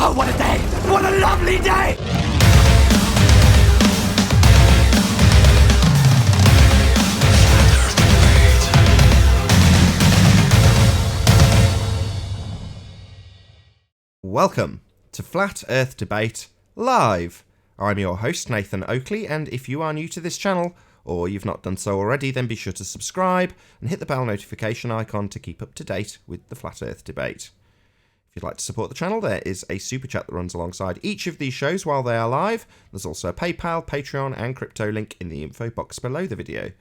Oh, what a day! What a lovely day! Welcome to Flat Earth Debate Live. I'm your host, Nathan Oakley, and if you are new to this channel, or you've not done so already, then be sure to subscribe and hit the bell notification icon to keep up to date with the Flat Earth Debate. If you'd like to support the channel, there is a super chat that runs alongside each of these shows while they are live. There's also a PayPal, Patreon and crypto link in the info box below the video.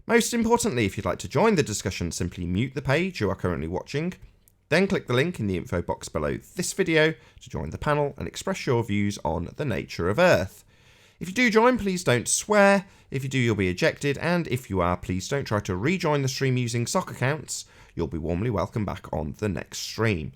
Most importantly, if you'd like to join the discussion, simply mute the page you are currently watching. Then click the link in the info box below this video to join the panel and express your views on the nature of Earth. If you do join, please don't swear. If you do, you'll be ejected. And if you are, please don't try to rejoin the stream using sock accounts. You'll be warmly welcome back on the next stream.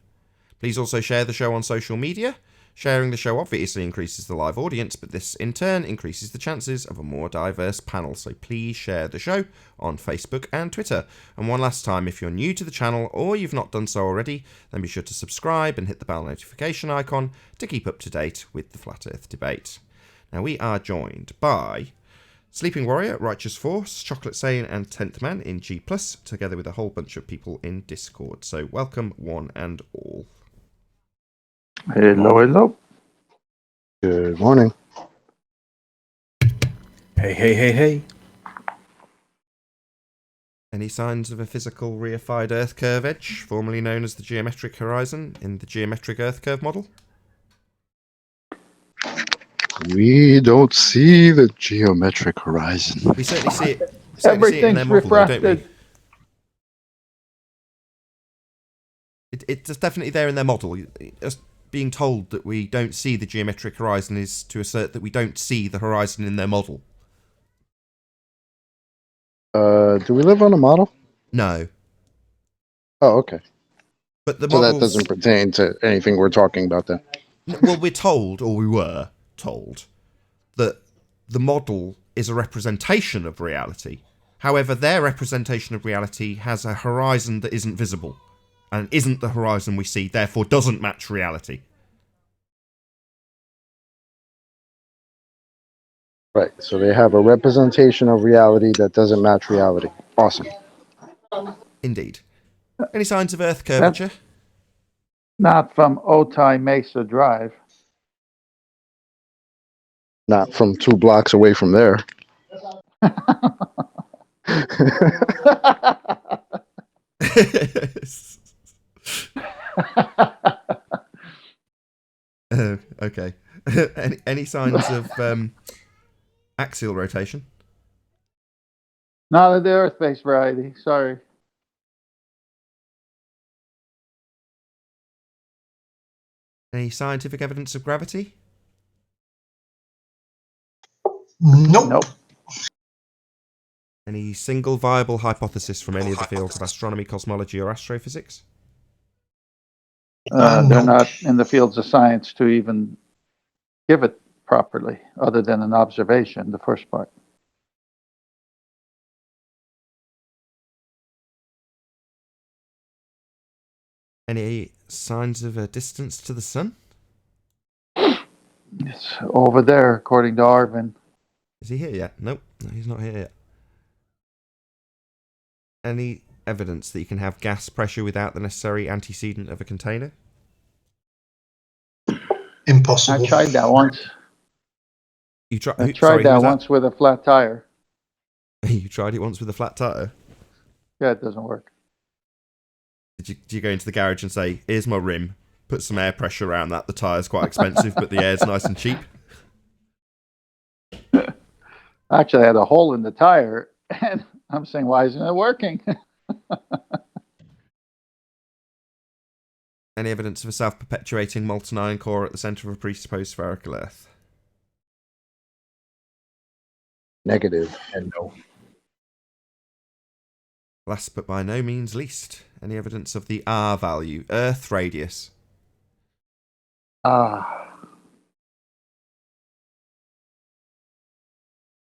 Please also share the show on social media. Sharing the show obviously increases the live audience, but this in turn increases the chances of a more diverse panel. So please share the show on Facebook and Twitter. And one last time, if you're new to the channel or you've not done so already, then be sure to subscribe and hit the bell notification icon to keep up to date with the Flat Earth Debate. Now we are joined by Sleeping Warrior, Righteous Force, Chocolate Sane and 10th Man in G+, together with a whole bunch of people in Discord. So welcome one and all. Hello, hello. Good morning. Hey, hey, hey, hey. Any signs of a physical reified Earth curve edge, formerly known as the geometric horizon, in the geometric Earth curve model? We don't see the geometric horizon. We certainly see it. In their Everything's model, though, don't we? refracted. It's definitely there in their model. Us being told that we don't see the geometric horizon is to assert that we don't see the horizon in their model. Do we live on a model? No. Oh, okay. But the So that models, doesn't pertain to anything we're talking about then. well, we're told, or we were told, that the model is a representation of reality. However, their representation of reality has a horizon that isn't visible, and isn't the horizon we see, therefore doesn't match reality. Right. So they have a representation of reality that doesn't match reality. Awesome. Indeed. Any signs of Earth curvature? Not from Otay Mesa Drive. Not from 2 blocks away from there. Okay. Any signs of axial rotation? Not of the Earth-based variety. Sorry. Any scientific evidence of gravity? Nope. Any single viable hypothesis from any of the fields of astronomy, cosmology, or astrophysics? They're not in the fields of science to even give it properly, other than an observation, the first part. Any signs of a distance to the sun? It's over there, according to Arvin. Is he here yet? Nope, no, he's not here yet. Any evidence that you can have gas pressure without the necessary antecedent of a container? Impossible. I tried that once. You I tried that once with a flat tire. You tried it once with a flat tire? Yeah, it doesn't work. Did you go into the garage and say, here's my rim, put some air pressure around that, the tire's quite expensive, but the air's nice and cheap? Actually, I had a hole in the tire, and I'm saying, why isn't it working? Any evidence of a self-perpetuating molten iron core at the centre of a presupposed spherical Earth? Negative and no. Last but by no means least, any evidence of the R value, Earth radius? Ah.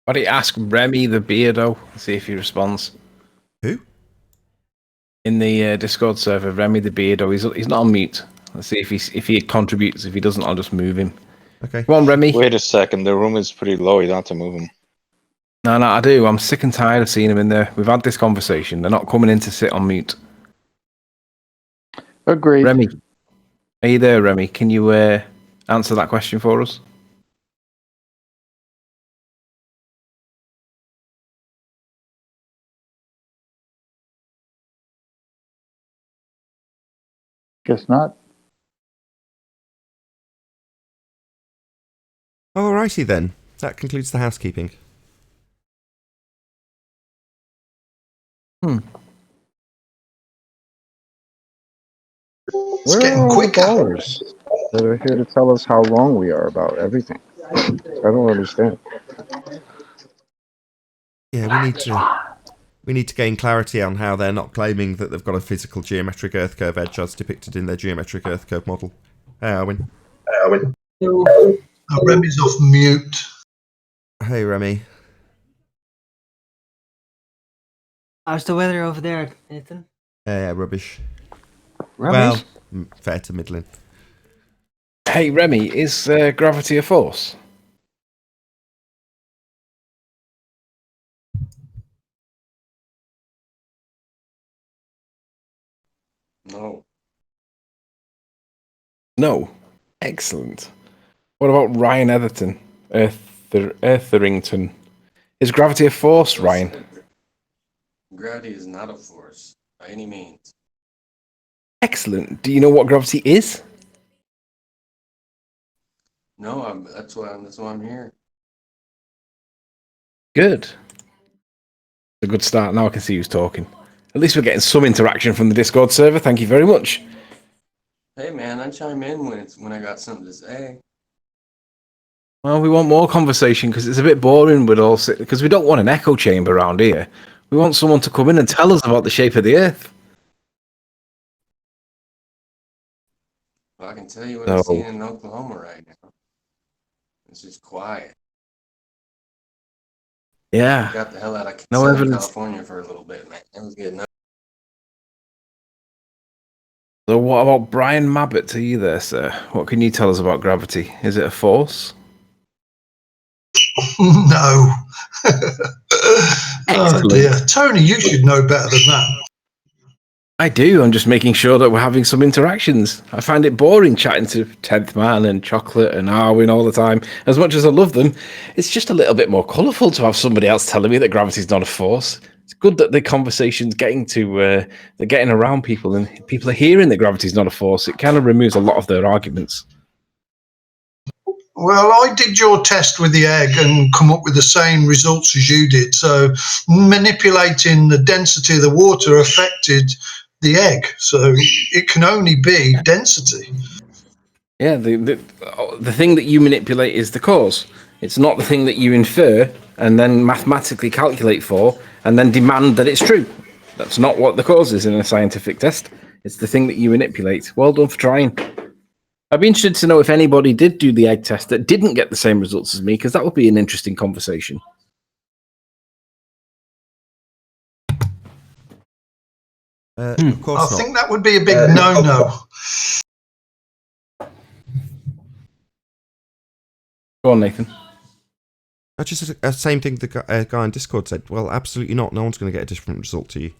Why don't you ask Remy the Beardo, see if he responds. Who? In the Discord server, Remy the Beardo, he's not on mute. Let's see if he contributes. If he doesn't, I'll just move him. Okay. Come on, Remy. Wait a second, the room is pretty low. You don't have to move him. No, I do. I'm sick and tired of seeing him in there. We've had this conversation. They're not coming in to sit on mute. Agreed. Remy, are you there, Remy? Can you answer that question for us? Guess not. Alrighty then. That concludes the housekeeping. Where getting are all the quicker. ballers that are here to tell us how wrong we are about everything? I don't understand. Yeah, we need to gain clarity on how they're not claiming that they've got a physical geometric Earth curve edge as depicted in their geometric Earth curve model. Hey, Arwin. Remy's off mute. Hey, Remy. How's the weather over there, Nathan? Yeah, rubbish. Rubbish? Well, fair to middling. Hey, Remy, is gravity a force? No. No. Excellent. What about Ryan Etherton? Etherington. Is gravity a force, Ryan? Gravity is not a force by any means. Excellent. Do you know what gravity is? No, that's why I'm here. Good. A good start. Now I can see who's talking. At least we're getting some interaction from the Discord server. Thank you very much. Hey man, I chime in when I got something to say. Well, we want more conversation because it's a bit boring with all because we don't want an echo chamber around here. We want someone to come in and tell us about the shape of the Earth. Well, I can tell you what I'm seeing in Oklahoma right now. It's just quiet. Yeah. Got the hell out of No evidence. California for a little bit, man. It was getting up. So what about Brian Mabbott? Are you there, sir? What can you tell us about gravity? Is it a force? No. Oh dear. Tony, you should know better than that. I do. I'm just making sure that we're having some interactions. I find it boring chatting to 10th Man and Chocolate and Arwin all the time. As much as I love them, it's just a little bit more colourful to have somebody else telling me that gravity's not a force. It's good that the conversation's getting to, they're getting around people and people are hearing that gravity's not a force. It kind of removes a lot of their arguments. Well, I did your test with the egg and come up with the same results as you did. So manipulating the density of the water affected the egg. So it can only be density. Yeah, the thing that you manipulate is the cause. It's not the thing that you infer and then mathematically calculate for and then demand that it's true. That's not what the cause is in a scientific test. It's the thing that you manipulate. Well done for trying. I'd be interested to know if anybody did do the egg test that didn't get the same results as me, because that would be an interesting conversation. Of course I not. think that would be a big no-no. Go on, Nathan. That's just the same thing the guy on Discord said. Well, absolutely not. No one's going to get a different result to you.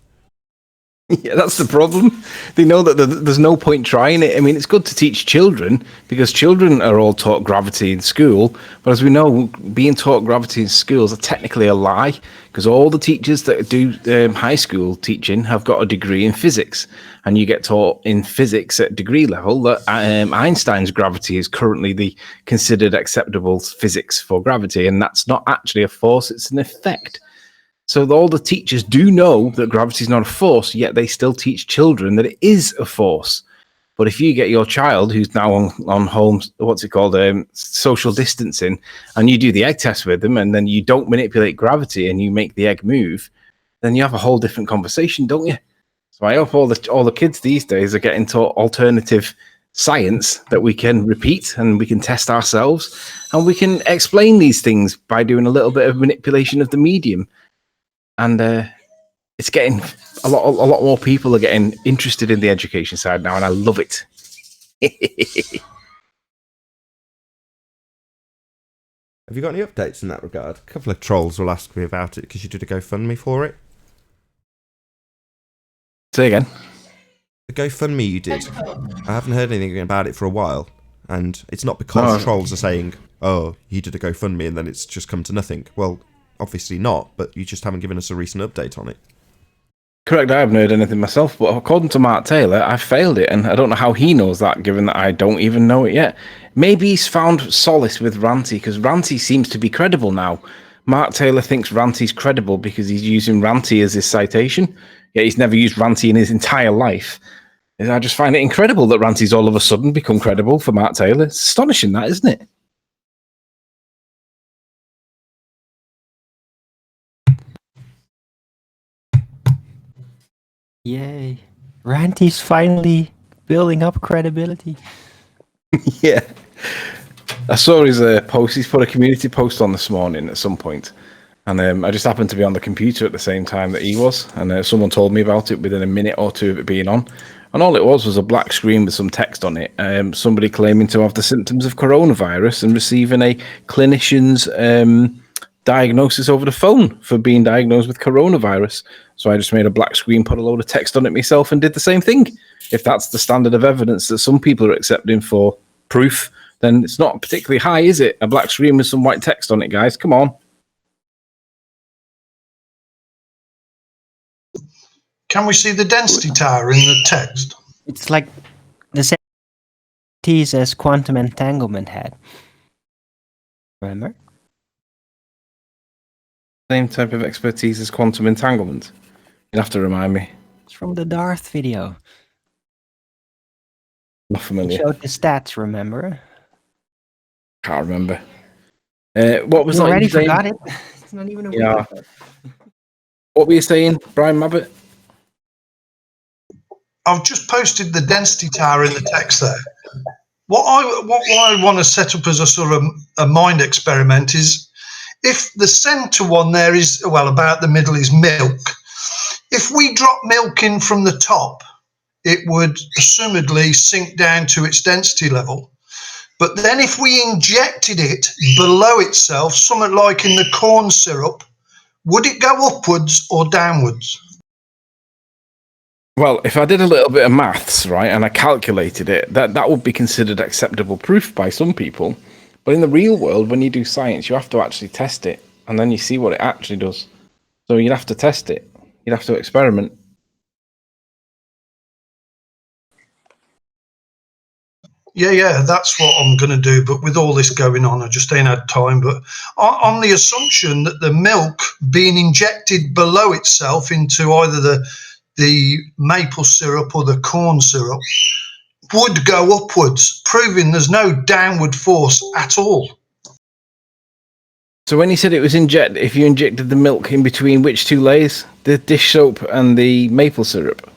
Yeah, that's the problem. They know that there's no point trying it. I mean, it's good to teach children because children are all taught gravity in school. But as we know, being taught gravity in schools are technically a lie because all the teachers that do high school teaching have got a degree in physics. And you get taught in physics at degree level that Einstein's gravity is currently the considered acceptable physics for gravity. And that's not actually a force, it's an effect. So all the teachers do know that gravity is not a force, yet they still teach children that it is a force. But if you get your child who's now on home, social distancing, and you do the egg test with them, and then you don't manipulate gravity and you make the egg move, then you have a whole different conversation, don't you? So I hope all the kids these days are getting taught alternative science that we can repeat and we can test ourselves, and we can explain these things by doing a little bit of manipulation of the medium. And it's getting a lot more people are getting interested in the education side now, and I love it. Have you got any updates in that regard? A couple of trolls will ask me about it because you did a GoFundMe for it. Say again. The GoFundMe you did. I haven't heard anything about it for a while. And it's not because trolls are saying, oh, you did a GoFundMe and then it's just come to nothing. Well, obviously not, but you just haven't given us a recent update on it. Correct, I haven't heard anything myself, but according to Mark Taylor, I failed it, and I don't know how he knows that, given that I don't even know it yet. Maybe he's found solace with Ranty, because Ranty seems to be credible now. Mark Taylor thinks Ranty's credible because he's using Ranty as his citation, yet he's never used Ranty in his entire life. And I just find it incredible that Ranty's all of a sudden become credible for Mark Taylor. It's astonishing, that, isn't it? Yay. Ranty's finally building up credibility. Yeah. I saw his post. He's put a community post on this morning at some point. And I just happened to be on the computer at the same time that he was. And someone told me about it within a minute or two of it being on. And all it was a black screen with some text on it. Somebody claiming to have the symptoms of coronavirus and receiving a clinician's diagnosis over the phone for being diagnosed with coronavirus. So I just made a black screen, put a load of text on it myself, and did the same thing. If that's the standard of evidence that some people are accepting for proof, then it's not particularly high, is it? A black screen with some white text on it, guys. Come on. Can we see the density tower in the text? It's like the same expertise as quantum entanglement had. Remember? Same type of expertise as quantum entanglement. You'd have to remind me. It's from the Darth video. Not It familiar. showed the stats, remember? Can't remember. What was You that already you saying? forgot it? It's not even a Yeah. week. What were you saying, Brian Mabbott? I've just posted the density tower in the text there. What I want to set up as a sort of a mind experiment is if the centre one there is, well, about the middle is milk. If we drop milk in from the top, it would assumedly sink down to its density level. But then if we injected it below itself, something like in the corn syrup, would it go upwards or downwards? Well, if I did a little bit of maths, right, and I calculated it, that would be considered acceptable proof by some people. But in the real world, when you do science, you have to actually test it, and then you see what it actually does. So you'd have to test it. You'd have to experiment. Yeah, that's what I'm going to do. But with all this going on, I just ain't had time. But on the assumption that the milk being injected below itself into either the maple syrup or the corn syrup would go upwards, proving there's no downward force at all. So when you said it was if you injected the milk in between which two layers? The dish soap and the maple syrup?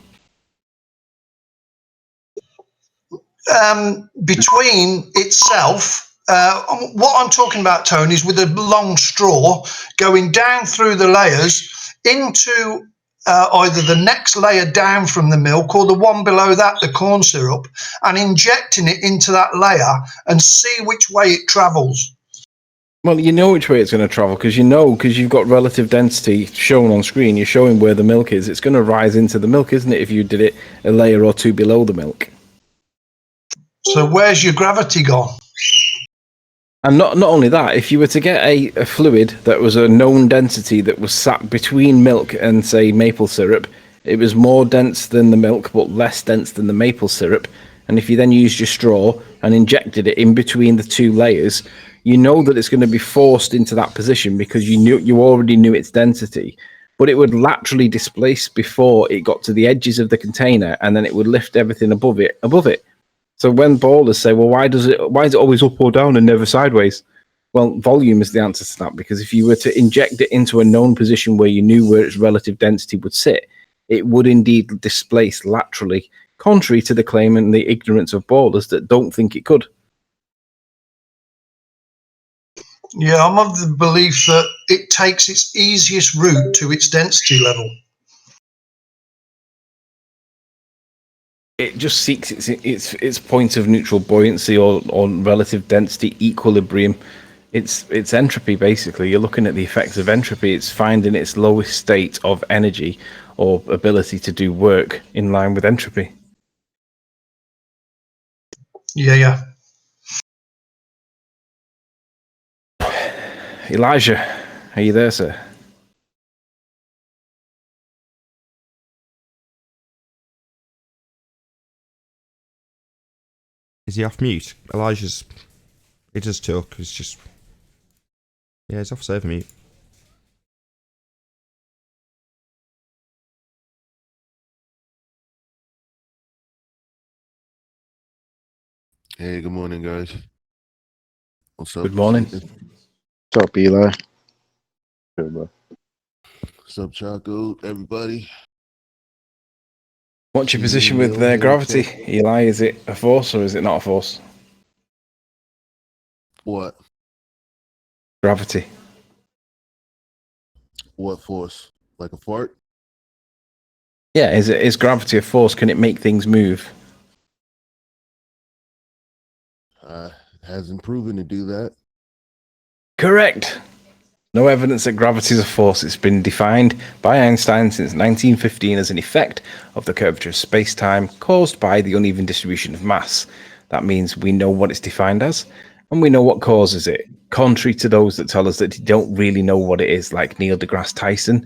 Between itself, what I'm talking about, Tony, is with a long straw going down through the layers into either the next layer down from the milk or the one below that, the corn syrup, and injecting it into that layer and see which way it travels. Well, you know which way it's going to travel because you've got relative density shown on screen. You're showing where the milk is. It's going to rise into the milk, isn't it, if you did it a layer or two below the milk? So where's your gravity gone? And not only that, if you were to get a fluid that was a known density that was sat between milk and, say, maple syrup, it was more dense than the milk but less dense than the maple syrup. And if you then used your straw and injected it in between the two layers, you know that it's going to be forced into that position because you already knew its density. But it would laterally displace before it got to the edges of the container, and then it would lift everything above it. So when ballers say, well, why is it always up or down and never sideways? Well, volume is the answer to that, because if you were to inject it into a known position where you knew where its relative density would sit, it would indeed displace laterally, contrary to the claim and the ignorance of ballers that don't think it could. Yeah, I'm of the belief that it takes its easiest route to its density level. it just seeks its point of neutral buoyancy or relative density equilibrium. It's entropy, basically. You're looking at the effects of entropy. It's finding its lowest state of energy or ability to do work in line with entropy. Yeah. Elijah, are you there, sir? Is he off mute? He does talk. It's just... Yeah, he's off server mute. Hey, good morning, guys. What's up? Good morning. What's up, Eli? Good, bro. What's up, Chaco? Everybody. What's your position with gravity, Eli? Is it a force or is it not a force? What? Gravity. What force? Like a fart? Yeah, is gravity a force? Can it make things move? Hasn't proven to do that. Correct. No evidence that gravity is a force. It's been defined by Einstein since 1915 as an effect of the curvature of space-time caused by the uneven distribution of mass. That means we know what it's defined as, and we know what causes it, contrary to those that tell us that they don't really know what it is, like Neil deGrasse Tyson.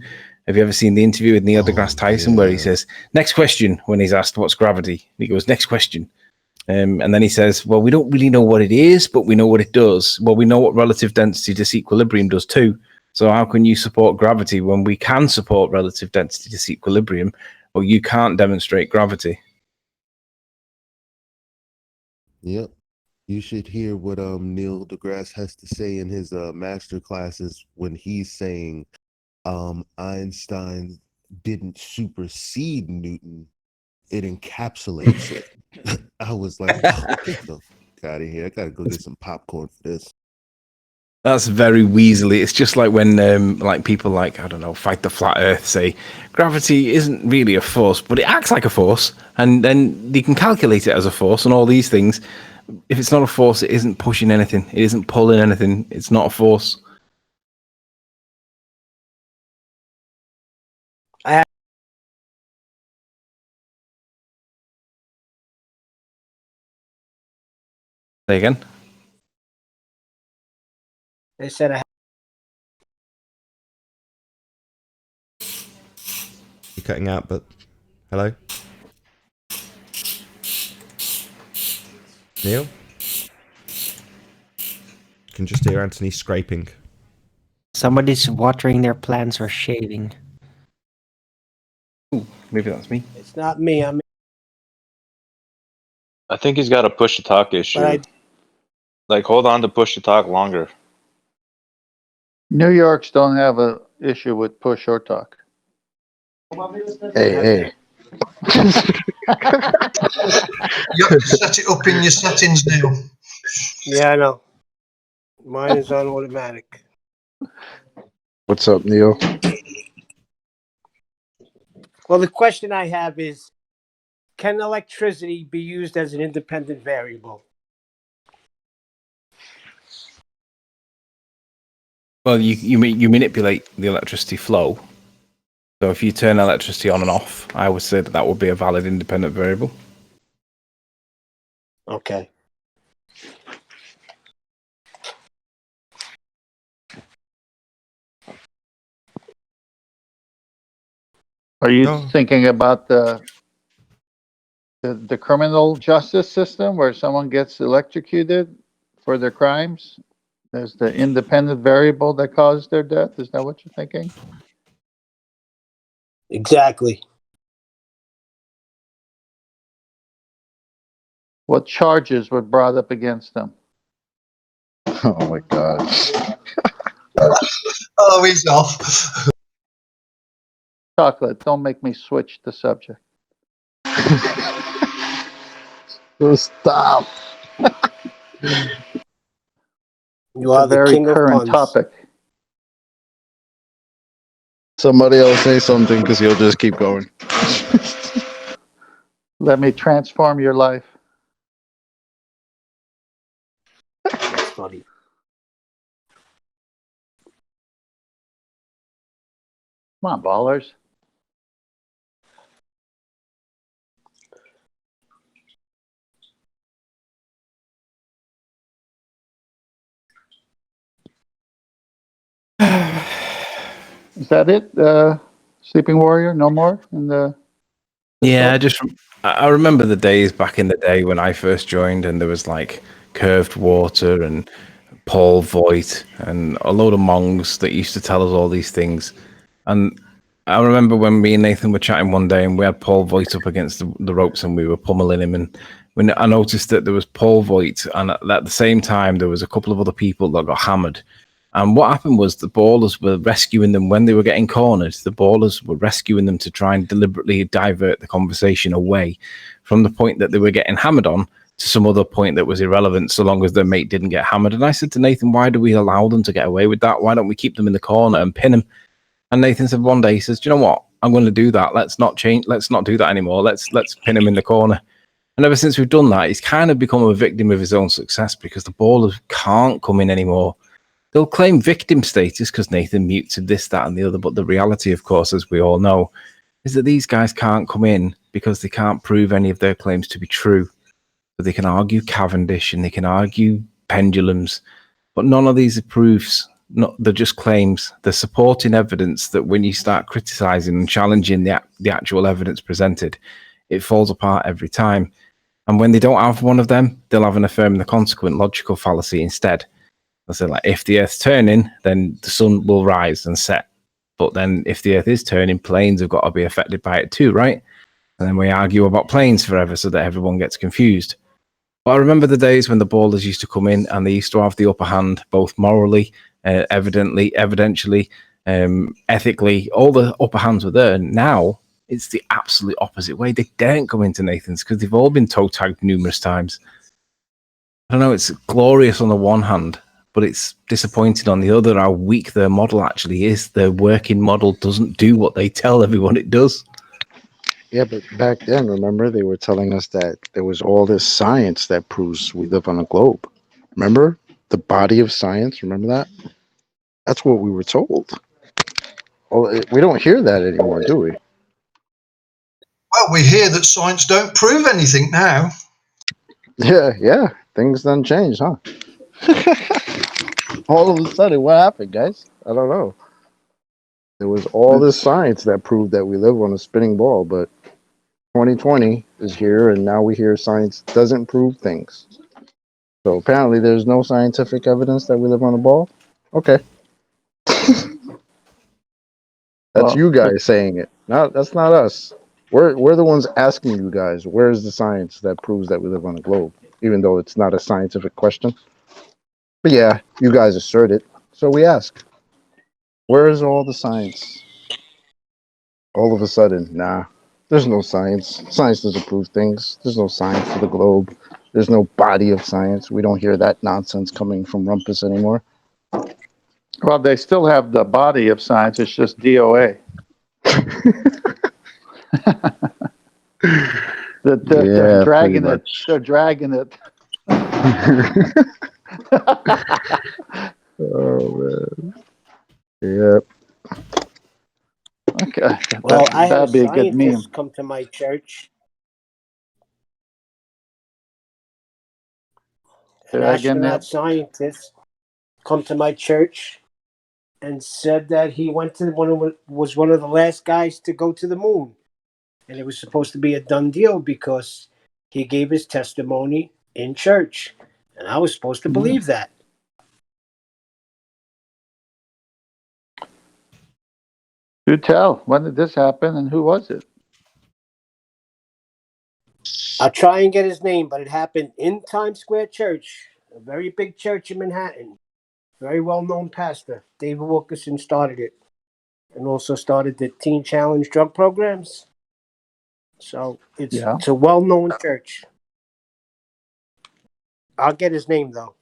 Have you ever seen the interview with Neil deGrasse Tyson where he says, next question, when he's asked what's gravity? And he goes, next question. And then he says, well, we don't really know what it is, but we know what it does. Well, we know what relative density disequilibrium does too. So how can you support gravity when we can support relative density disequilibrium, but you can't demonstrate gravity? Yep. You should hear what Neil deGrasse has to say in his master classes when he's saying Einstein didn't supersede Newton. It encapsulates it. I was like, oh, get the fuck out of here. I gotta go get some popcorn for this. That's very weaselly. It's just like when like people like, I don't know, Fight the Flat Earth say gravity isn't really a force, but it acts like a force, and then they can calculate it as a force and all these things. If it's not a force, it isn't pushing anything. It isn't pulling anything. It's not a force. Say again. They said You're cutting out, but... Hello? Neil? You can just hear Anthony scraping. Somebody's watering their plants or shaving. Ooh, maybe that's me. it's not me. I think he's got a push to talk issue. Like, hold on to push to talk longer. New Yorks don't have a issue with push or talk. Hey. You have to set it up in your settings now. Yeah, I know. Mine is on automatic. What's up, Neil? Well, the question I have is, can electricity be used as an independent variable? Well, you manipulate the electricity flow. So if you turn electricity on and off, I would say that would be a valid independent variable. Okay. Are you thinking about the criminal justice system where someone gets electrocuted for their crimes? There's the independent variable that caused their death. Is that what you're thinking? Exactly. What charges were brought up against them? Oh my God. Oh, he's off. Chocolate, don't make me switch the subject. So stop. You are a very the king of current puns. topic. Somebody else say something because he'll just keep going. Let me transform your life. That's funny. Come on, ballers. Is that it? Sleeping Warrior? No more in the Yeah, I remember the days back in the day when I first joined, and there was like Curved Water and Paul Voigt and a load of monks that used to tell us all these things. And I remember when me and Nathan were chatting one day, and we had Paul Voigt up against the ropes, and we were pummeling him. And when I noticed that there was Paul Voigt, and at the same time there was a couple of other people that got hammered. And what happened was the ballers were rescuing them when they were getting cornered. The ballers were rescuing them to try and deliberately divert the conversation away from the point that they were getting hammered on to some other point that was irrelevant, so long as their mate didn't get hammered. And I said to Nathan, why do we allow them to get away with that? Why don't we keep them in the corner and pin them? And Nathan said one day, he says, do you know what? I'm going to do that. Let's not do that anymore. Let's pin him in the corner. And ever since we've done that, he's kind of become a victim of his own success because the ballers can't come in anymore. They'll claim victim status because Nathan muted this, that, and the other. But the reality, of course, as we all know, is that these guys can't come in because they can't prove any of their claims to be true. But they can argue Cavendish and they can argue pendulums, but none of these are proofs. They're just claims. They're supporting evidence that when you start criticizing and challenging the actual evidence presented, it falls apart every time. And when they don't have one of them, they'll have an affirming the consequent logical fallacy instead. They'll say, like, if the Earth's turning, then the sun will rise and set. But then if the Earth is turning, planes have got to be affected by it too, right? And then we argue about planes forever so that everyone gets confused. But I remember the days when the ballers used to come in and they used to have the upper hand, both morally, evidentially, ethically. All the upper hands were there. Now it's the absolute opposite way. They daren't come into Nathan's because they've all been toe-tagged numerous times. I don't know, it's glorious on the one hand, but it's disappointing on the other how weak their model actually is. Their working model doesn't do what they tell everyone it does. Yeah, but back then, remember, they were telling us that there was all this science that proves we live on a globe. Remember? The body of science, remember that? That's what we were told. Well, we don't hear that anymore, do we? Well, we hear that science don't prove anything now. Yeah. Things done changed, huh? All of a sudden, what happened, guys? I don't know. There was all this science that proved that we live on a spinning ball, but 2020 is here, and now we hear science doesn't prove things. So apparently, there's no scientific evidence that we live on a ball. Okay, that's you guys saying it. That's not us. We're the ones asking you guys. Where's the science that proves that we live on a globe? Even though it's not a scientific question. But yeah, you guys assert it. So we ask, where is all the science? All of a sudden, nah, there's no science. Science doesn't prove things. There's no science for the globe. There's no body of science. We don't hear that nonsense coming from Rumpus anymore. Well, they still have the body of science. It's just DOA. They're dragging it. They're dragging it. Oh man. Yep. Okay. Well, I had a that'd be a good meme. scientist come to my church. An astronaut scientist come to my church and said that he went to was one of the last guys to go to the moon, and it was supposed to be a done deal because he gave his testimony in church, and I was supposed to believe that. Do tell. When did this happen, and who was it? I'll try and get his name, but it happened in Times Square Church, a very big church in Manhattan. Very well-known pastor. David Wilkerson started it and also started the Teen Challenge drug programs. So it's a well-known church. I'll get his name, though.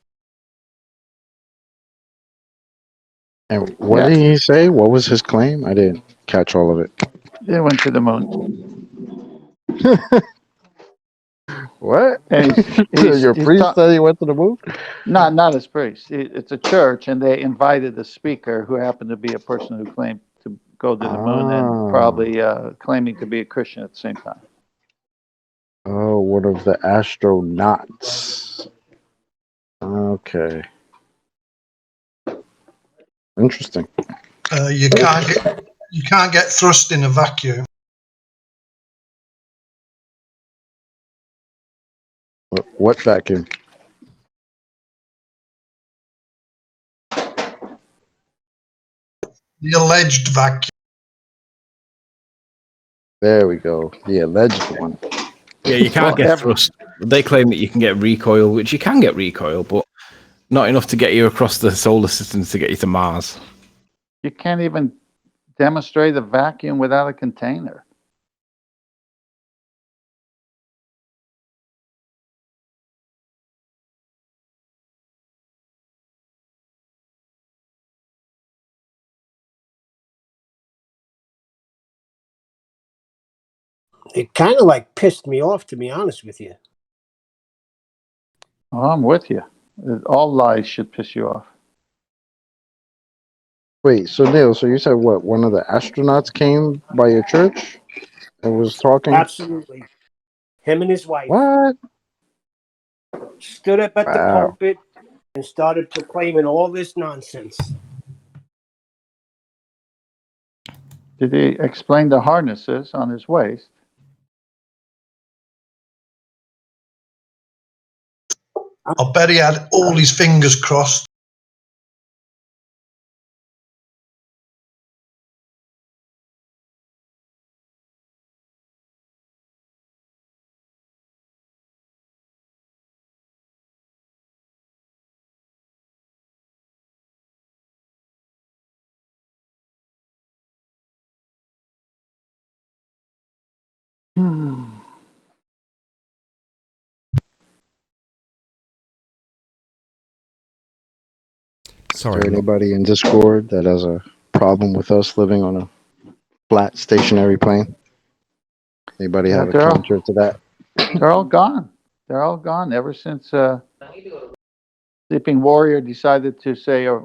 And what did he say? What was his claim? I didn't catch all of it. They went to the moon. What? And Your priest said he went to the moon? not his priest. It's a church, and they invited a speaker who happened to be a person who claimed to go to the moon and probably claiming to be a Christian at the same time. Oh, one of the astronauts. Okay. Interesting. You can't get thrust in a vacuum. What vacuum? The alleged vacuum. There we go. The alleged one. Yeah, you can't get thrust. They claim that you can get recoil, which you can get recoil, but not enough to get you across the solar system to get you to Mars. You can't even demonstrate a vacuum without a container. It kind of like pissed me off, to be honest with you. Oh, I'm with you. All lies should piss you off. Wait, so Neil, so you said what? One of the astronauts came by your church and was talking? Absolutely. Him and his wife. What? Stood up at the Wow. pulpit and started proclaiming all this nonsense. Did he explain the harnesses on his waist? I bet he had all his fingers crossed. Is Sorry, there anybody in Discord that has a problem with us living on a flat stationary plane? Anybody have a counter to that? They're all gone. They're all gone ever since Sleeping Warrior decided to say, or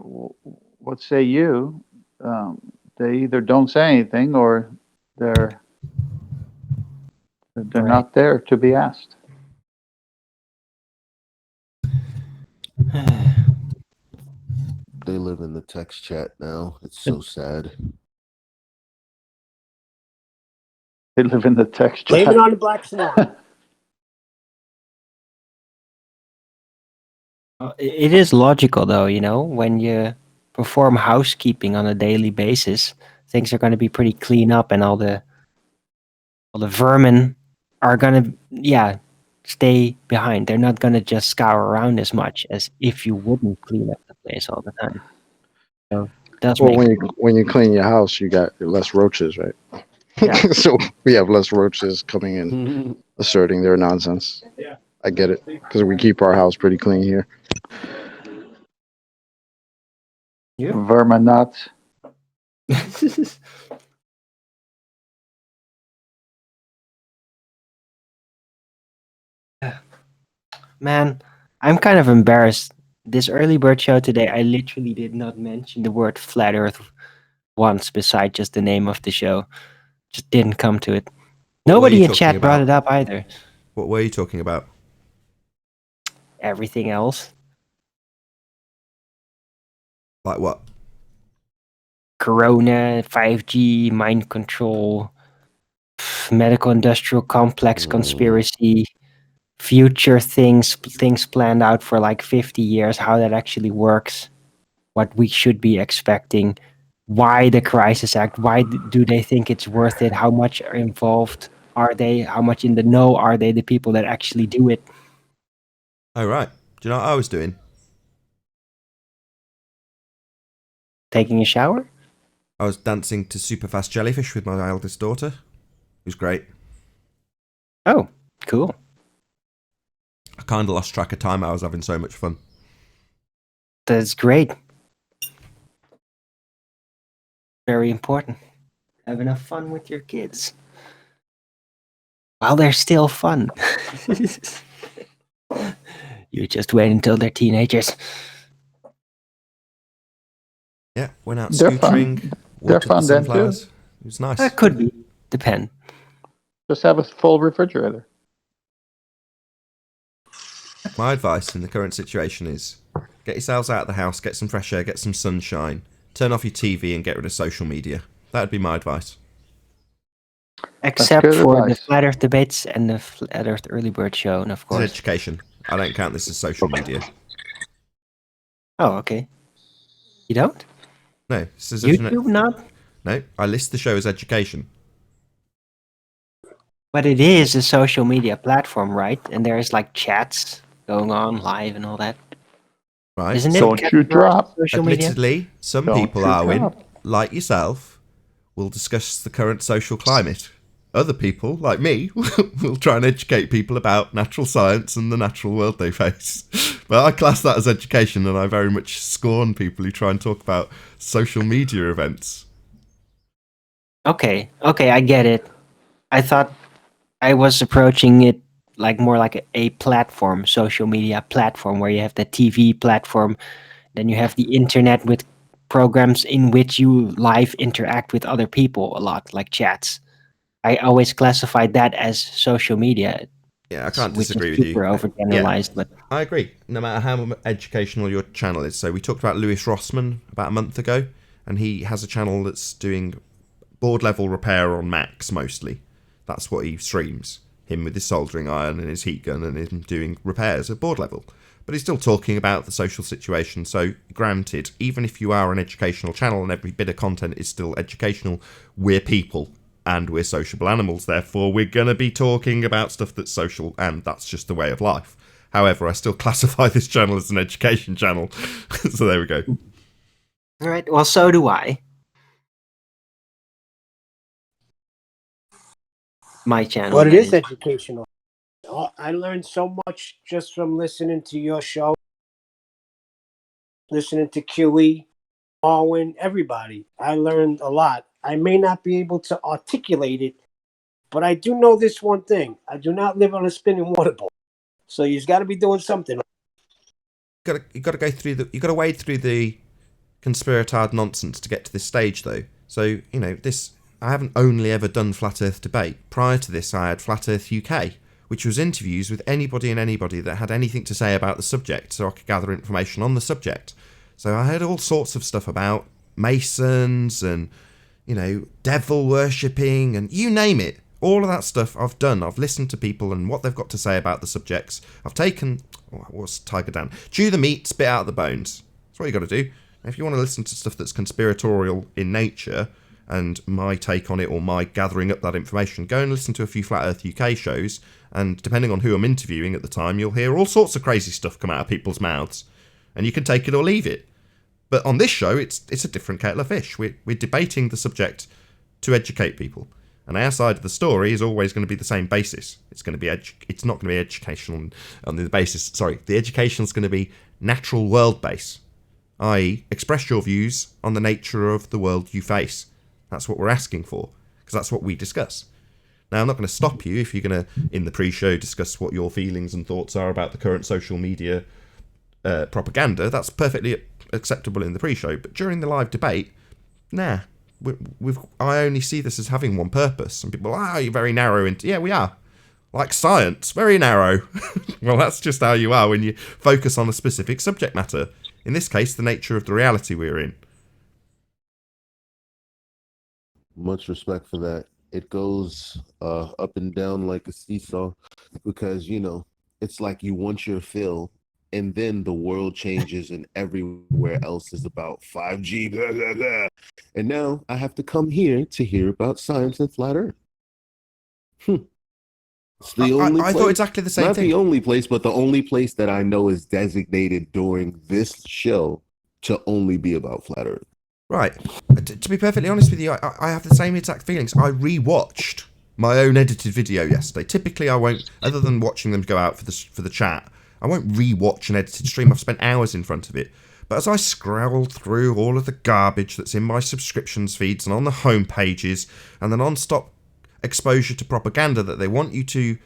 what say you? They either don't say anything or they're not there to be asked. They live in the text chat now. It's so sad. They live in the text chat. Blame it on the Black Swan. It is logical, though, you know, when you perform housekeeping on a daily basis, things are going to be pretty clean up, and all the vermin are going to, stay behind. They're not going to just scour around as much as if you wouldn't clean up the place all the time. So that's Well, when you clean your house, you got less roaches, right? Yeah. So we have less roaches coming in, asserting their nonsense. Yeah. I get it, because we keep our house pretty clean here. Yeah. Vermin nuts. Man, I'm kind of embarrassed. This early bird show today, I literally did not mention the word flat earth once beside just the name of the show. Just didn't come to it. Nobody in chat brought it up either. What were you talking about? Everything else. Like what? Corona, 5G, mind control, medical industrial complex conspiracy, future things planned out for like 50 years, how that actually works, what we should be expecting, why the Crisis Act, why do they think it's worth it, how much are involved are they, how much in the know are they, the people that actually do it. Oh, right. Do you know what I was doing? Taking a shower? I was dancing to Super Fast Jellyfish with my eldest daughter. It was great. Oh, cool. I kind of lost track of time. I was having so much fun. That's great. Very important. Have enough fun with your kids. While they're still fun. You just wait until they're teenagers. Yeah, went out They're scootering. fun. They're watered the fun then, too. sunflowers. It was nice. That could be. Depend. Just have a full refrigerator. My advice in the current situation is get yourselves out of the house, get some fresh air, get some sunshine, turn off your TV and get rid of social media. That would be my advice. Except good for advice. the Flat Earth debates and the Flat Earth Early Bird show, and of It's course. education. I don't count this as social media. Oh, okay. You don't? No, this is YouTube not? No, I list the show as education. But it is a social media platform, right? And there's like chats going on live and all that. Right. Isn't it? Don't you drop. Social media? Admittedly, some Don't people, you Arwin, drop. like yourself, will discuss the current social climate. Other people, like me, will try and educate people about natural science and the natural world they face. But I class that as education, and I very much scorn people who try and talk about social media events. Okay, I get it. I thought I was approaching it like more like a platform, social media platform, where you have the TV platform, then you have the internet with programs in which you live interact with other people a lot, like chats. I always classified that as social media. Yeah, I can't which disagree is with you. super overgeneralized, but I agree, no matter how educational your channel is. So we talked about Lewis Rossman about a month ago, and he has a channel that's doing board level repair on Macs mostly. That's what he streams. Him with his soldering iron and his heat gun and him doing repairs at board level. But he's still talking about the social situation. So granted, even if you are an educational channel and every bit of content is still educational, we're people and we're sociable animals. Therefore, we're going to be talking about stuff that's social, and that's just the way of life. However, I still classify this channel as an education channel. So there we go. all right. Well, so do I. My channel. But it that is educational. I learned so much just from listening to your show, listening to QE, Arwin, everybody. I learned a lot. I may not be able to articulate it, but I do know this one thing. I do not live on a spinning water ball. So you've got to be doing something. You got to go through you got to wade through the conspiratard nonsense to get to this stage, though. So I haven't only ever done Flat Earth debate. Prior to this, I had Flat Earth UK, which was interviews with anybody that had anything to say about the subject, so I could gather information on the subject. So I heard all sorts of stuff about Masons and, devil worshipping and you name it. All of that stuff I've done. I've listened to people and what they've got to say about the subjects. I've taken, what's Tiger Dan? Chew the meat, spit out the bones. That's what you got to do. If you want to listen to stuff that's conspiratorial in nature and my take on it or my gathering up that information, go and listen to a few Flat Earth UK shows, and depending on who I'm interviewing at the time, you'll hear all sorts of crazy stuff come out of people's mouths, and you can take it or leave it. But on this show, it's a different kettle of fish. We're debating the subject to educate people, and our side of the story is always going to be the same basis. It's going to be it's not going to be educational on the basis. Sorry, the education is going to be natural world base, i.e., express your views on the nature of the world you face. That's what we're asking for, because that's what we discuss. Now, I'm not going to stop you if you're going to, in the pre-show, discuss what your feelings and thoughts are about the current social media propaganda. That's perfectly acceptable in the pre-show. But during the live debate, I only see this as having one purpose. And people, you're very narrow. Yeah, we are. Like science, very narrow. Well, that's just how you are when you focus on a specific subject matter. In this case, the nature of the reality we're in. Much respect for that. It goes up and down like a seesaw because, it's like you want your fill and then the world changes and everywhere else is about 5G, blah, blah, blah. And now I have to come here to hear about science and flat earth. It's the only I thought exactly the same Not thing. the only place, but the only place that I know is designated during this show to only be about flat earth. Right. To be perfectly honest with you, I have the same exact feelings. I rewatched my own edited video yesterday. Typically, I won't, other than watching them go out for the chat, I won't rewatch an edited stream. I've spent hours in front of it. But as I scrolled through all of the garbage that's in my subscriptions feeds and on the home pages and the non-stop exposure to propaganda that they want you to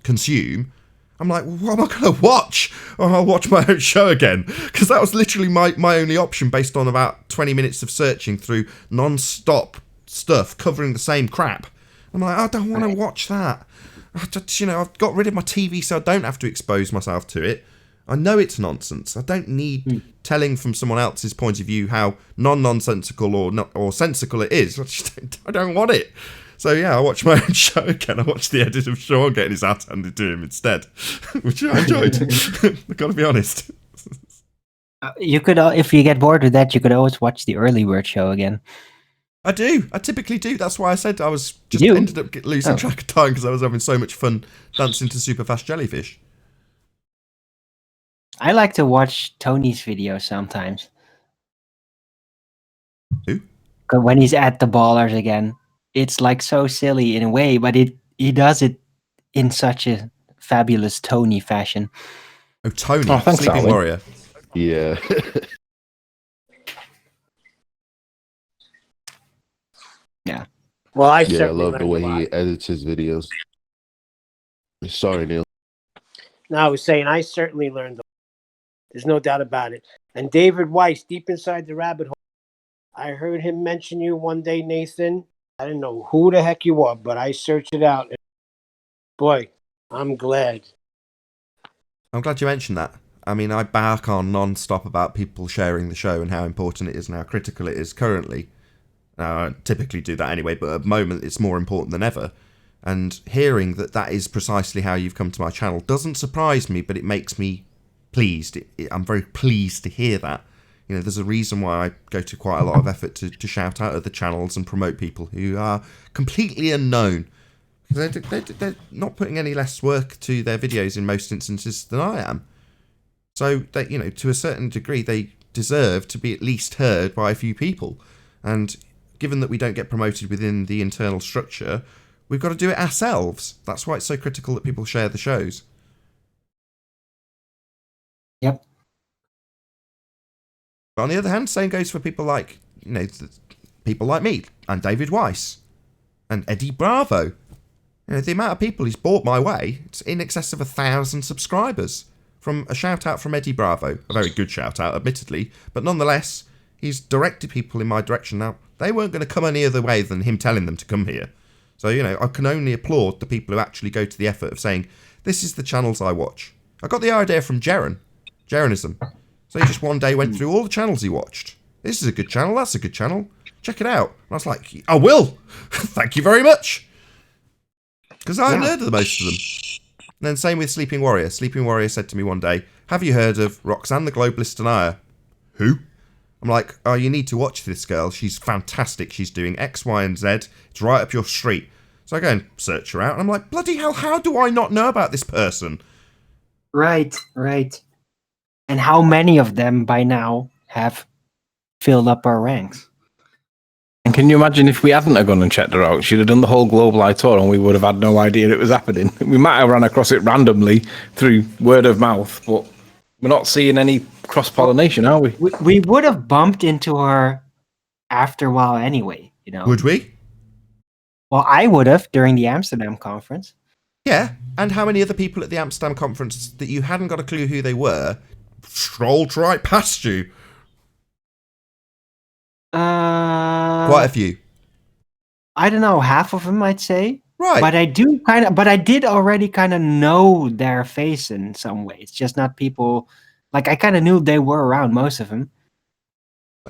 consume, I'm like, well, what am I going to watch? Oh, I'll watch my own show again. Because that was literally my only option based on about 20 minutes of searching through non-stop stuff covering the same crap. I'm like, I don't want to watch that. I've got rid of my TV so I don't have to expose myself to it. I know it's nonsense. I don't need telling from someone else's point of view how nonsensical or sensical it is. I don't want it. So yeah, I watched my own show again. I watched the edit of Sean getting his ass handed to him instead, which I enjoyed. I've got to be honest. You could, if you get bored with that, you could always watch the early word show again. I do. I typically do. That's why I said I was just ended up losing track of time because I was having so much fun dancing to super fast jellyfish. I like to watch Tony's videos sometimes. Who? When he's at the Ballers again. It's like so silly in a way, but he does it in such a fabulous Tony fashion. Oh, Tony, Sleeping Warrior. Yeah. Yeah. Well, I love the way he edits his videos. Sorry, Neil. No, I was saying I certainly learned. There's no doubt about it. And David Weiss, deep inside the rabbit hole, I heard him mention you one day, Nathan. I didn't know who the heck you are, but I searched it out. Boy, I'm glad. I'm glad you mentioned that. I mean, I bark on non-stop about people sharing the show and how important it is and how critical it is currently. I don't typically do that anyway, but at the moment it's more important than ever. And hearing that is precisely how you've come to my channel doesn't surprise me, but it makes me pleased. I'm very pleased to hear that. You know, there's a reason why I go to quite a lot of effort to shout out other channels and promote people who are completely unknown. They're not putting any less work to their videos in most instances than I am. So, to a certain degree, they deserve to be at least heard by a few people. And given that we don't get promoted within the internal structure, we've got to do it ourselves. That's why it's so critical that people share the shows. Yep. But on the other hand, same goes for people like, people like me and David Weiss and Eddie Bravo. The amount of people he's brought my way, it's in excess of 1,000 subscribers. From a shout out from Eddie Bravo, a very good shout out, admittedly, but nonetheless, he's directed people in my direction. Now, they weren't going to come any other way than him telling them to come here. So, I can only applaud the people who actually go to the effort of saying, this is the channels I watch. I got the idea from Jerenism. So he just one day went through all the channels he watched. This is a good channel, that's a good channel. Check it out. And I was like, I will. Thank you very much. Because I hadn't heard of the most of them. And then same with Sleeping Warrior. Sleeping Warrior said to me one day, have you heard of Roxanne the Globalist Denier? Who? I'm like, oh, you need to watch this girl. She's fantastic. She's doing X, Y, and Z. It's right up your street. So I go and search her out. And I'm like, bloody hell, how do I not know about this person? Right. And how many of them by now have filled up our ranks? And can you imagine if we hadn't have gone and checked her out? She'd have done the whole Global Lite tour and we would have had no idea it was happening. We might have run across it randomly through word of mouth, but we're not seeing any cross-pollination, are we? We would have bumped into her after a while anyway, Would we? Well, I would have during the Amsterdam conference. Yeah, and how many other people at the Amsterdam conference that you hadn't got a clue who they were strolled right past you? Quite a few. I don't know, half of them, I'd say. Right. But I did already kind of know their face in some ways. Just not people, like I kind of knew they were around, most of them.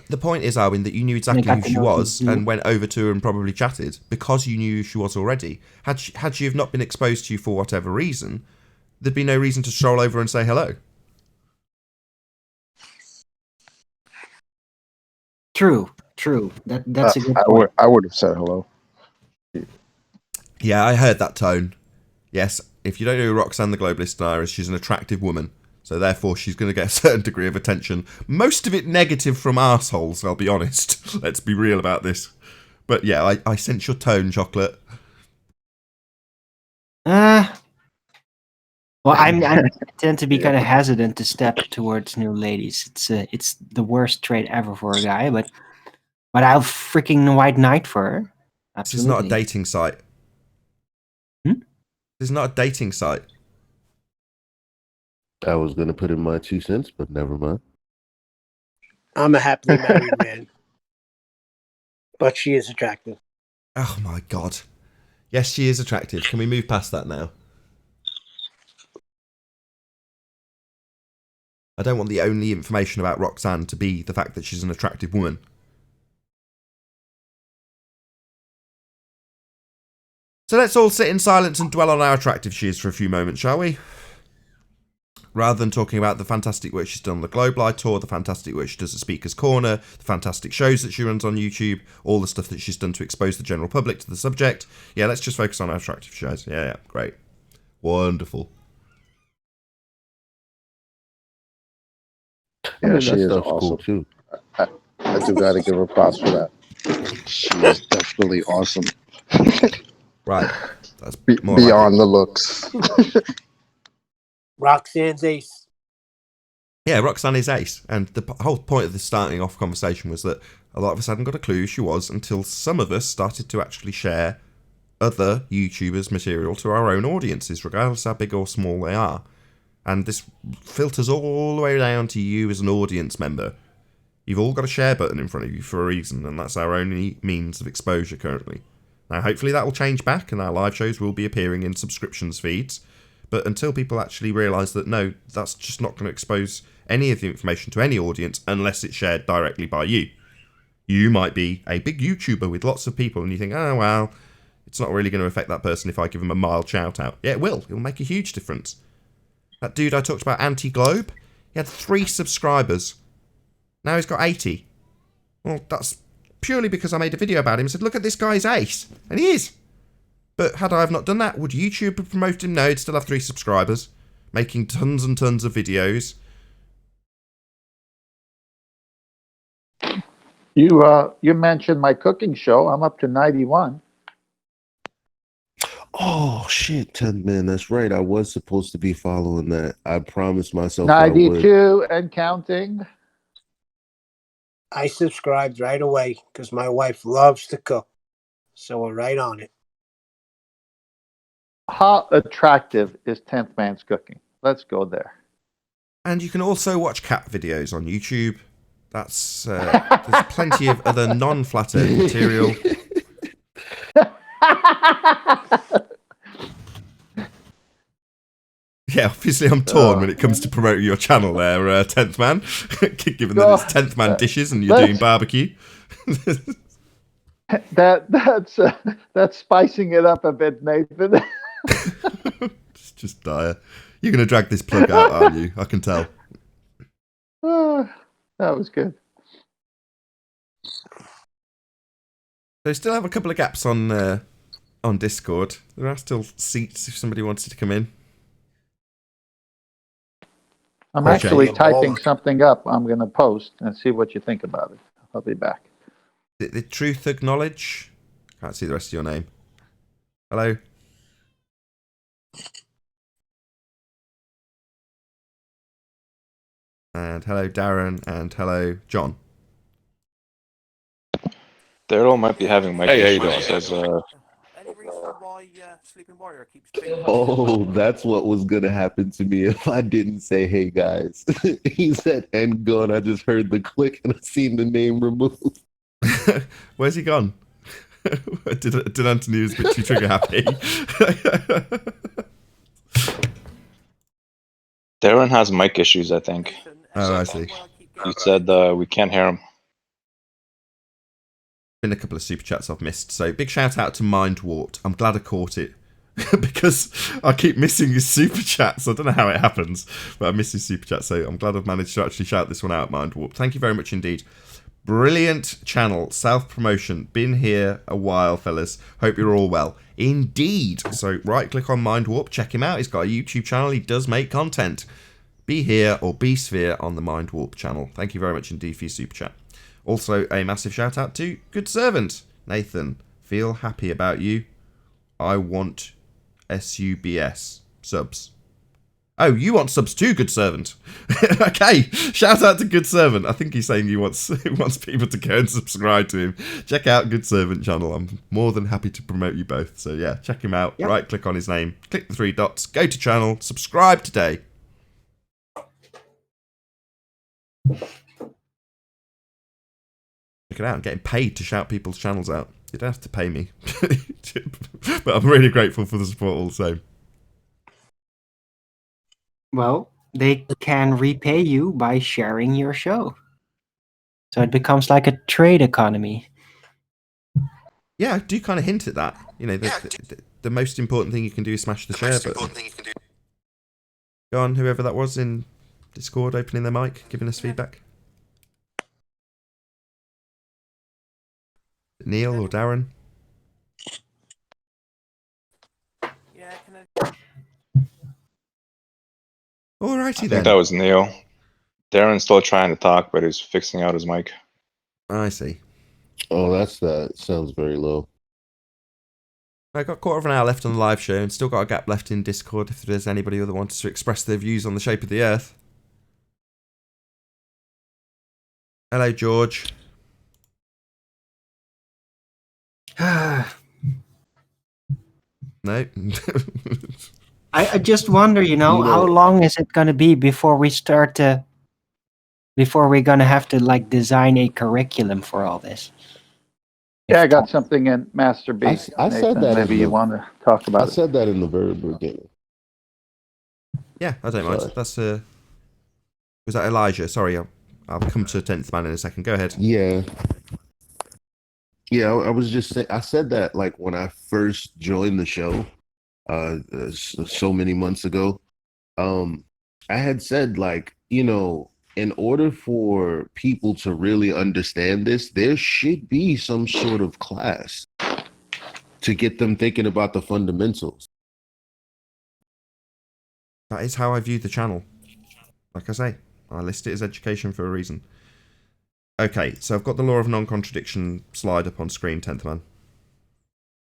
The point is, Arwin, that you knew exactly who she was and went over to her and probably chatted because you knew who she was already. Had she have not been exposed to you for whatever reason, there'd be no reason to stroll over and say hello. True. That's a good point. I would have said hello. Yeah, I heard that tone. Yes, if you don't know who Roxanne the Globalist Denier is, she's an attractive woman. So therefore, she's going to get a certain degree of attention. Most of it negative from arseholes, I'll be honest. Let's be real about this. But yeah, I sense your tone, Chocolate. Well, I tend to be kind of hesitant to step towards new ladies. It's the worst trait ever for a guy, but I'll freaking white knight for her. This is not a dating site. Hmm? This is not a dating site. I was gonna put in my 2 cents, but never mind. I'm a happily married man, but she is attractive. Oh my god. Yes, she is attractive. Can we move past that now? I don't want the only information about Roxanne to be the fact that she's an attractive woman. So let's all sit in silence and dwell on how attractive she is for a few moments, shall we? Rather than talking about the fantastic work she's done on the Globe Live tour, the fantastic work she does at Speaker's Corner, the fantastic shows that she runs on YouTube, all the stuff that she's done to expose the general public to the subject. Yeah, let's just focus on how attractive she is. Yeah, great. Yeah, she is stuff's awesome. cool too. I do got to give her props for that. She is definitely awesome. Right. That's more beyond the looks. Roxanne's ace. Yeah, Roxanne is ace. And the whole point of this starting off conversation was that a lot of us hadn't got a clue who she was until some of us started to actually share other YouTubers' material to our own audiences, regardless how big or small they are. And this filters all the way down to you as an audience member. You've all got a share button in front of you for a reason, and that's our only means of exposure currently. Now, hopefully that will change back, and our live shows will be appearing in subscriptions feeds. But until people actually realise that, no, that's just not going to expose any of the information to any audience unless it's shared directly by you. You might be a big YouTuber with lots of people, and you think, oh, well, it's not really going to affect that person if I give them a mild shout-out. Yeah, it will. It'll make a huge difference. That dude I talked about, Anti-Globe, he had 3 subscribers. Now he's got 80. Well, that's purely because I made a video about him and said, look at this guy's ace. And he is. But had I have not done that, would YouTube have promoted him? No, he'd still have 3 subscribers, making tons and tons of videos. You mentioned my cooking show. I'm up to 91. Oh shit, 10th man, that's right. I was supposed to be following that. I promised myself I would. 92 and counting. I subscribed right away because my wife loves to cook. So we're right on it. How attractive is 10th Man's cooking? Let's go there. And you can also watch cat videos on YouTube. That's there's plenty of other non-flat earth material. Yeah, obviously I'm torn when it comes to promoting your channel there, 10th Man. Given that it's 10th Man dishes and you're doing barbecue. That's spicing it up a bit, Nathan. It's just dire. You're going to drag this plug out, aren't you? I can tell. That was good. So still have a couple of gaps on Discord. There are still seats if somebody wanted to come in. I'm actually typing something up. I'm going to post and see what you think about it. I'll be back. The Truth Acknowledge. Can't see the rest of your name. Hello. And hello, Darren. And hello, John. Daryl might be having mic issues. Says, Oh, that's what was gonna happen to me if I didn't say, "Hey guys." He said "and gone." I just heard the click and I seen the name removed. Where's he gone? did Anthony was a bit too trigger happy? Darren has mic issues, I think. Oh, I see. He said we can't hear him. Been a couple of super chats I've missed, so big shout out to Mind Warped. I'm glad I caught it because I keep missing his super chats. I don't know how it happens, but I miss his super chat, so I'm glad I've managed to actually shout this one out. Mind Warped, thank you very much indeed. Brilliant channel, self promotion. Been here a while, fellas. Hope you're all well. Indeed. So right click on Mind Warp, check him out. He's got a YouTube channel. He does make content. Be here or be sphere on the Mind Warp channel. Thank you very much indeed for your super chat. Also, a massive shout out to Good Servant. Nathan, feel happy about you. I want SUBS subs. Oh, you want subs too, Good Servant? Okay, shout out to Good Servant. I think he's saying he wants people to go and subscribe to him. Check out Good Servant channel. I'm more than happy to promote you both. So yeah, check him out. Yep. Right click on his name, click the 3 dots, go to channel, subscribe today. Check it out. I'm getting paid to shout people's channels out. You don't have to pay me. But I'm really grateful for the support all the same. Well, they can repay you by sharing your show. So it becomes like a trade economy. Yeah, I do kind of hint at that. You know, the most important thing you can do is smash the share button. Go on, whoever that was in Discord, opening their mic, giving us feedback. Neil or Darren? Alrighty then. I think that was Neil. Darren's still trying to talk, but he's fixing out his mic. I see. Oh, that sounds very low. I got 1/4 of an hour left on the live show and still got a gap left in Discord if there's anybody that wants to express their views on the shape of the Earth. Hello, George. No. I just wonder, how long is it going to be before we're going to have to like design a curriculum for all this? Yeah, I got something in Master B. I said that. Maybe you want to talk about it. I said that in the very beginning. Yeah, I don't mind. That's was that Elijah? Sorry, I'll come to 10th Man in a second. Go ahead. Yeah. Yeah, I was just saying. I said that like when I first joined the show, so many months ago. I had said like, in order for people to really understand this, there should be some sort of class to get them thinking about the fundamentals. That is how I view the channel. Like I say, I list it as education for a reason. Okay, so I've got the law of non-contradiction slide up on screen, 10th Man.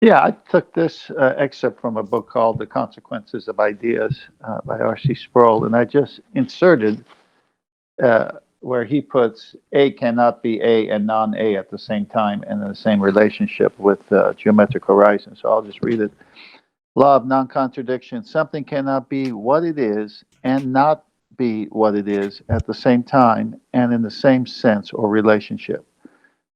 Yeah, I took this excerpt from a book called The Consequences of Ideas by R.C. Sproul, and I just inserted where he puts A cannot be A and non-A at the same time and in the same relationship with geometric horizon. So I'll just read it. Law of non-contradiction. Something cannot be what it is and not be what it is at the same time and in the same sense or relationship.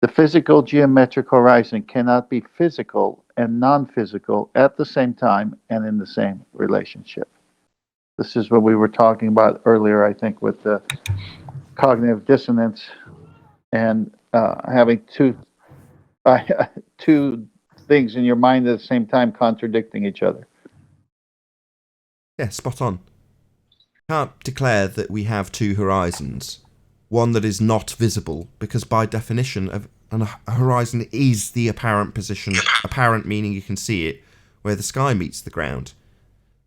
The physical geometric horizon cannot be physical and non-physical at the same time and in the same relationship. This is what we were talking about earlier, I think, with the cognitive dissonance and having two things in your mind at the same time contradicting each other. Yeah, spot on. Can't declare that we have two horizons. One that is not visible, because by definition, a horizon is the apparent position, apparent meaning you can see it, where the sky meets the ground.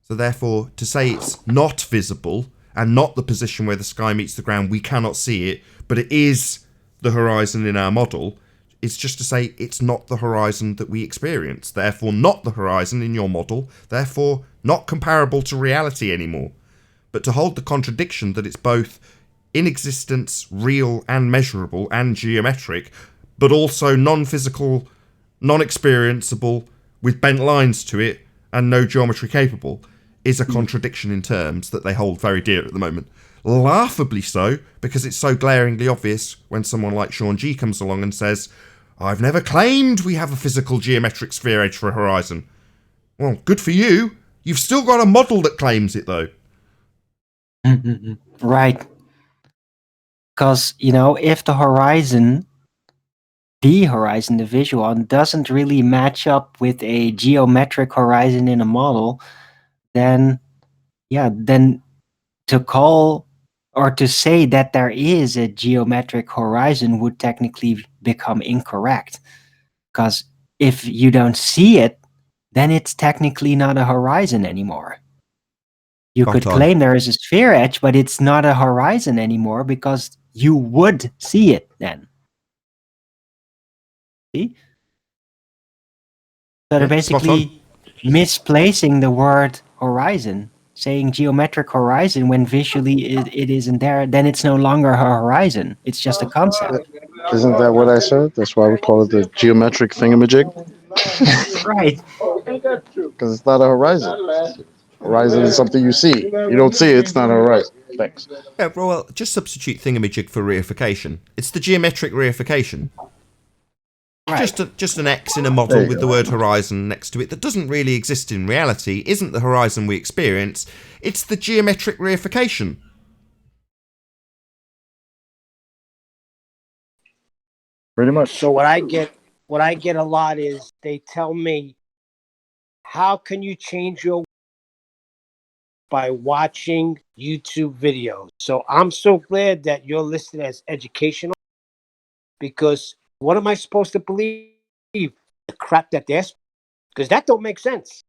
So therefore, to say it's not visible, and not the position where the sky meets the ground, we cannot see it, but it is the horizon in our model, it's just to say it's not the horizon that we experience. Therefore, not the horizon in your model, therefore not comparable to reality anymore. But to hold the contradiction that it's both in existence, real and measurable and geometric, but also non-physical, non-experienceable, with bent lines to it, and no geometry capable, is a contradiction in terms that they hold very dear at the moment. Laughably so, because it's so glaringly obvious when someone like Sean G comes along and says, I've never claimed we have a physical geometric sphere edge for a horizon. Well, good for you. You've still got a model that claims it, though. Right. Because, if the horizon, the visual one, doesn't really match up with a geometric horizon in a model, then to call or to say that there is a geometric horizon would technically become incorrect. Because if you don't see it, then it's technically not a horizon anymore. You could claim there is a sphere edge, but it's not a horizon anymore because you would see it then. See? So they're basically misplacing the word horizon. saying geometric horizon when visually it isn't there, then it's no longer a horizon. It's just a concept. Isn't that what I said? That's why we call it the geometric thingamajig. Right. Because it's not a horizon. Horizon is something you see. You don't see it, it's not a horizon. Thanks. Yeah, well, just substitute thingamajig for reification. It's the geometric reification. Right. Just an X in a model with the word horizon next to it that doesn't really exist in reality, isn't the horizon we experience, it's the geometric reification. Pretty much. So what I get a lot is they tell me, how can you change your by watching YouTube videos? So I'm so glad that you're listed as educational, because what am I supposed to believe? The crap that they're, because that don't make sense.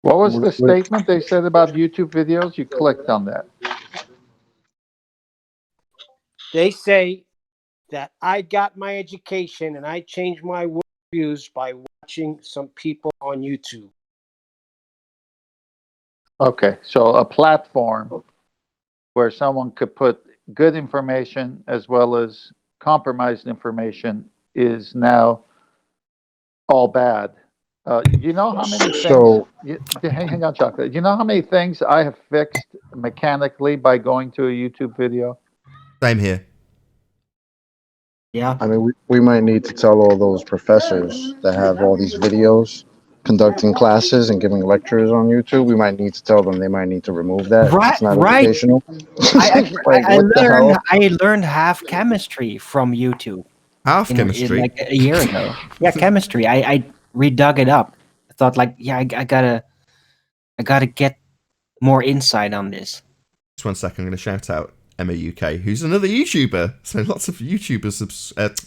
What was the statement they said about YouTube videos? You clicked on that. They say that I got my education and I changed my views by watching some people on YouTube. Okay, so a platform where someone could put good information as well as compromised information is now all bad. You know how many things? Hang on, Chocolate. You know how many things I have fixed mechanically by going to a YouTube video? Same here. Yeah. I mean, we might need to tell all those professors that have all these videos conducting classes and giving lectures on YouTube. We might need to tell them they might need to remove that. Right, It's not right. educational. I learned half chemistry from YouTube. Half chemistry? Like a year ago. Yeah, chemistry. I redug it up. I thought, like, yeah, I gotta get more insight on this. Just 1 second, I'm going to shout out Emma UK, who's another YouTuber. So lots of YouTubers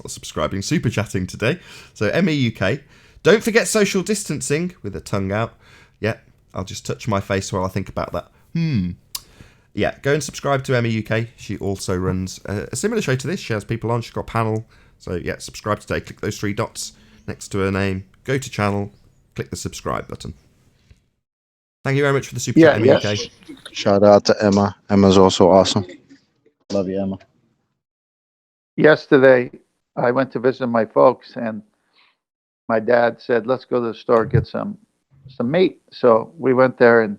subscribing, super chatting today. So Emma UK, don't forget social distancing with a tongue out. Yeah, I'll just touch my face while I think about that. Yeah, go and subscribe to Emma UK. She also runs a similar show to this. She has people on. She's got a panel. So yeah, subscribe today. Click those 3 dots next to her name. Go to channel. Click the subscribe button. Thank you very much for the super chat, Emma UK. Shout out to Emma. Emma's also awesome. Love you, Emma. Yesterday, I went to visit my folks, and my dad said, "Let's go to the store and get some meat." So we went there, and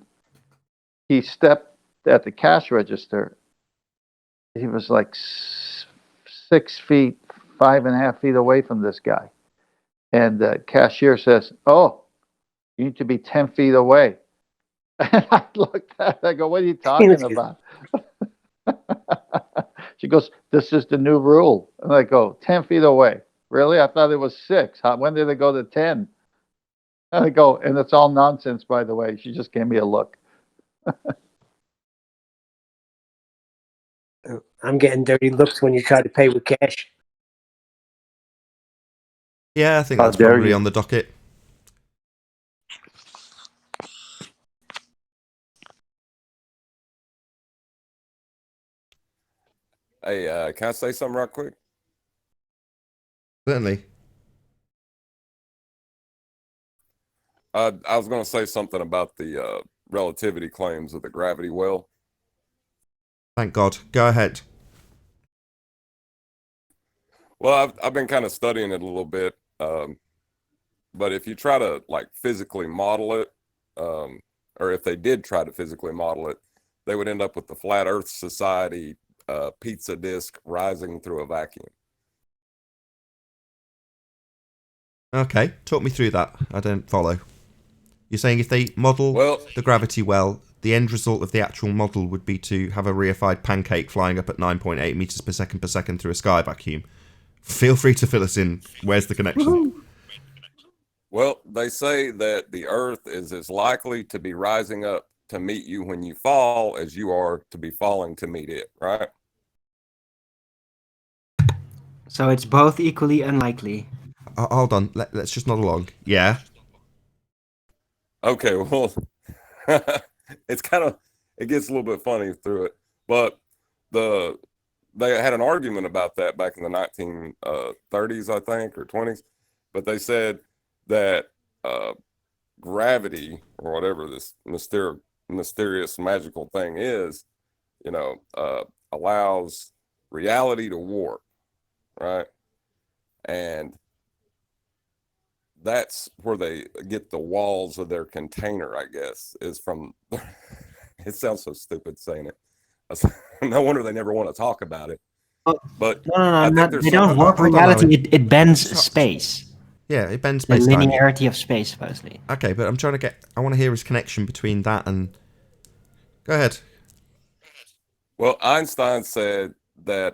he stepped at the cash register. He was like 6 feet, 5.5 feet away from this guy, and the cashier says, "Oh, you need to be 10 feet away." And I looked at her, I go, "What are you talking about?" She goes, "This is the new rule." And I go, 10 feet away. Really? I thought it was 6. When did it go to 10? And I go, and it's all nonsense, by the way. She just gave me a look. I'm getting dirty looks when you try to pay with cash. Yeah, I think that's probably on the docket. Hey, can I say something right quick? Certainly. I was going to say something about the relativity claims of the gravity well. Thank God. Go ahead. Well, I've been kind of studying it a little bit, but if you try to like physically model it, or if they did try to physically model it, they would end up with the Flat Earth Society pizza disc rising through a vacuum. Okay, talk me through that. I don't follow. You're saying if they model the gravity well, the end result of the actual model would be to have a reified pancake flying up at 9.8 meters per second through a sky vacuum. Feel free to fill us in. Where's the connection? Woo-hoo. Well, they say that the Earth is as likely to be rising up to meet you when you fall as you are to be falling to meet it, right? So it's both equally unlikely. Hold on, let's just nod along. Yeah. Okay, well, it's kind of, it gets a little bit funny through it, but they had an argument about that back in the 1930s, I think, or 20s, but they said that gravity or whatever this mysterious magical thing is, you know, allows reality to warp, right? And that's where they get the walls of their container, I guess, is from. It sounds so stupid saying it. No wonder they never want to talk about it. But they don't warp reality. It bends space. Yeah, it bends the space-time. linearity of space, supposedly. Okay, but I'm trying to get... I want to hear his connection between that and... Go ahead. Well, Einstein said that,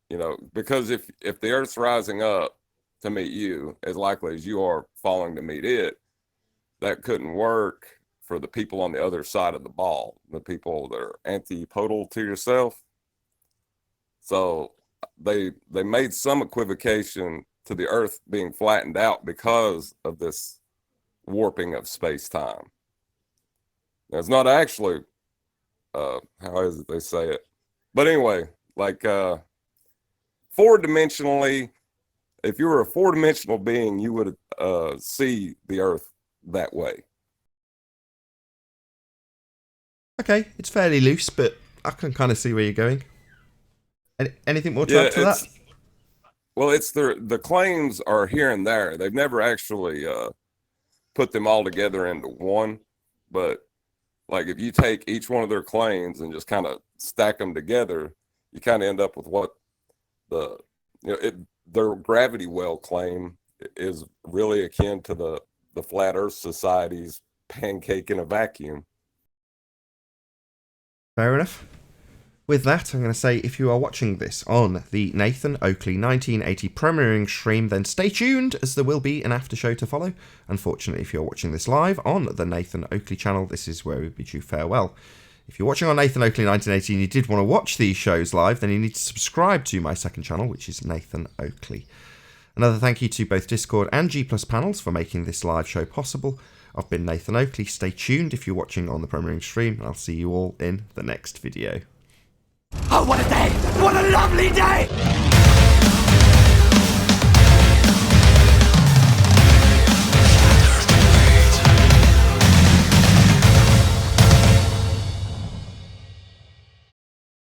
you know, because if the Earth's rising up to meet you, as likely as you are falling to meet it, that couldn't work for the people on the other side of the ball, the people that are antipodal to yourself. So they made some equivocation to the Earth being flattened out because of this warping of space-time. Now, it's not actually, how is it they say it? But anyway, like four-dimensionally, if you were a four-dimensional being, you would see the Earth that way. Okay, it's fairly loose, but I can kind of see where you're going. Anything more to add to that? Well, it's the claims are here and there. They've never actually put them all together into one. But like if you take each one of their claims and just kind of stack them together, you kind of end up with what their gravity well claim is really akin to the Flat Earth Society's pancake in a vacuum. Fair enough. With that, I'm going to say if you are watching this on the Nathan Oakley 1980 premiering stream, then stay tuned as there will be an after show to follow. Unfortunately, if you're watching this live on the Nathan Oakley channel, this is where we bid you farewell. If you're watching on Nathan Oakley 1980 and you did want to watch these shows live, then you need to subscribe to my second channel, which is Nathan Oakley. Another thank you to both Discord and G+ panels for making this live show possible. I've been Nathan Oakley. Stay tuned if you're watching on the premiering stream, and I'll see you all in the next video. Oh, what a day! What a lovely day!